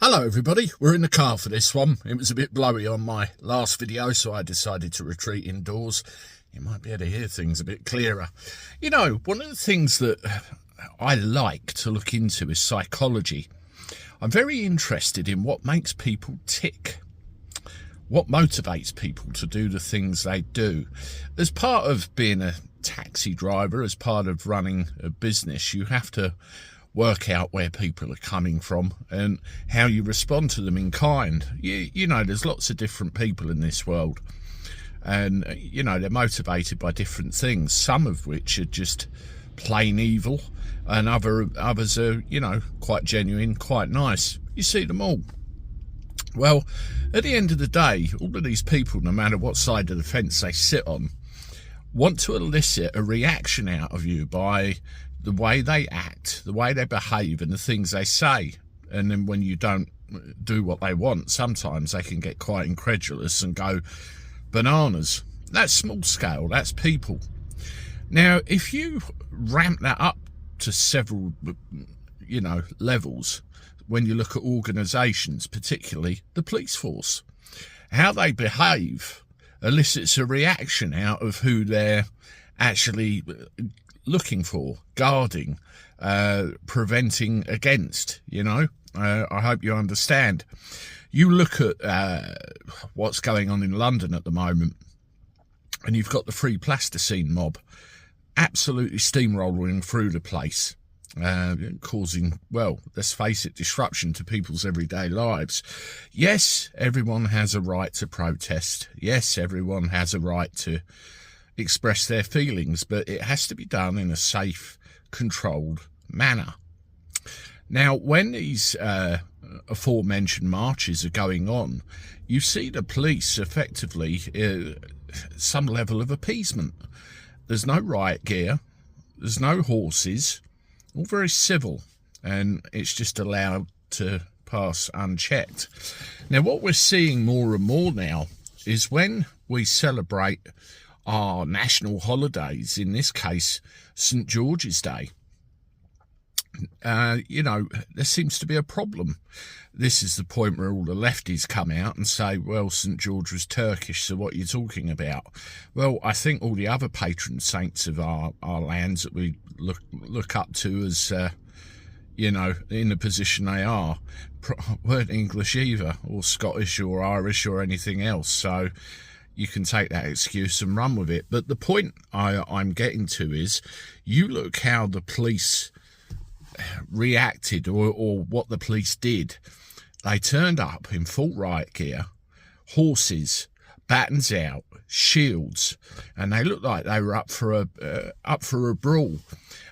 Hello everybody, we're in the car for this one. It was a bit blowy on my last video, so I decided to retreat indoors. You might be able to hear things a bit clearer. You know, one of the things that I like to look into is psychology. I'm very interested in what makes people tick, what motivates people to do the things they do. As part of being a taxi driver, as part of running a business, you have to work out where people are coming from and how you respond to them in kind. You know, there's lots of different people in this world, and you know, they're motivated by different things, some of which are just plain evil, and others are, you know, quite genuine, quite nice. You see them all. Well, at the end of the day, all of these people, no matter what side of the fence they sit on, want to elicit a reaction out of you by the way they act, the way they behave, and the things they say. And then when you don't do what they want, sometimes they can get quite incredulous and go bananas. That's small scale, that's people. Now, if you ramp that up to several, you know, levels, when you look at organisations, particularly the police force, how they behave elicits a reaction out of who they're actually looking for, guarding, preventing against, you know. I hope you understand. You look at what's going on in London at the moment, and you've got the Free Plasticine mob absolutely steamrolling through the place, causing, well, let's face it, disruption to people's everyday lives. Yes, everyone has a right to protest. Yes, everyone has a right to express their feelings, but it has to be done in a safe, controlled manner. Now, when these aforementioned marches are going on, you see the police effectively some level of appeasement. There's no riot gear, there's no horses, all very civil, and it's just allowed to pass unchecked. Now, what we're seeing more and more now is when we celebrate our national holidays, in this case St George's Day, you know, there seems to be a problem. This is the point where all the lefties come out and say, well, St George was Turkish, so what are you talking about? Well, I think all the other patron saints of our lands that we look up to as, you know, in the position they are, weren't English either, or Scottish or Irish or anything else. So you can take that excuse and run with it. But the point I'm getting to is, you look how the police reacted, or what the police did. They turned up in full riot gear, horses, batons out, shields, and they looked like they were up for a brawl.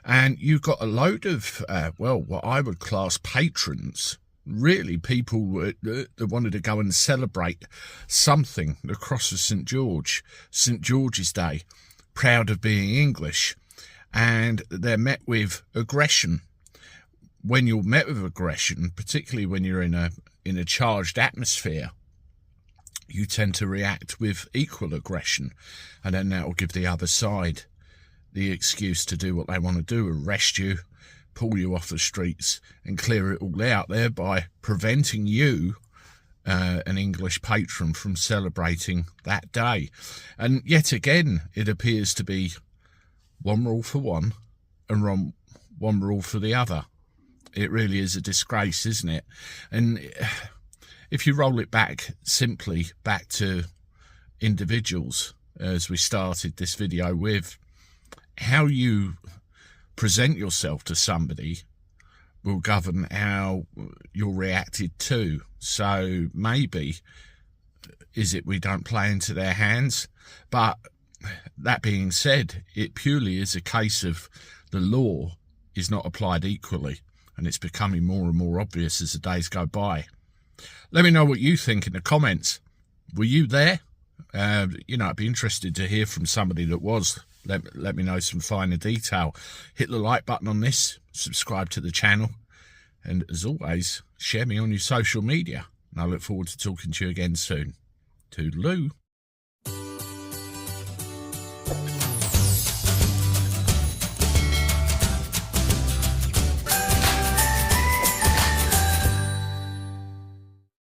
And you've got a load of, well, what I would class patrons, really people that wanted to go and celebrate something, the cross of St George's Day, proud of being English, and they're met with aggression. When you're met with aggression, particularly when you're in a charged atmosphere, you tend to react with equal aggression, and then that will give the other side the excuse to do what they want to do: arrest you, pull you off the streets, and clear it all out, thereby preventing you, an English patron, from celebrating that day. And yet again, it appears to be one rule for one and one rule for the other. It really is a disgrace, isn't it? And if you roll it back, simply back to individuals, as we started this video with, how you present yourself to somebody will govern how you're reacted to. So maybe, is it we don't play into their hands? But that being said, it purely is a case of the law is not applied equally, and it's becoming more and more obvious as the days go by. Let me know what you think in the comments. Were you there? You know, I'd be interested to hear from somebody that was. Let me know some finer detail. Hit the like button on this, subscribe to the channel, and as always, share me on your social media. And I look forward to talking to you again soon. Toodaloo.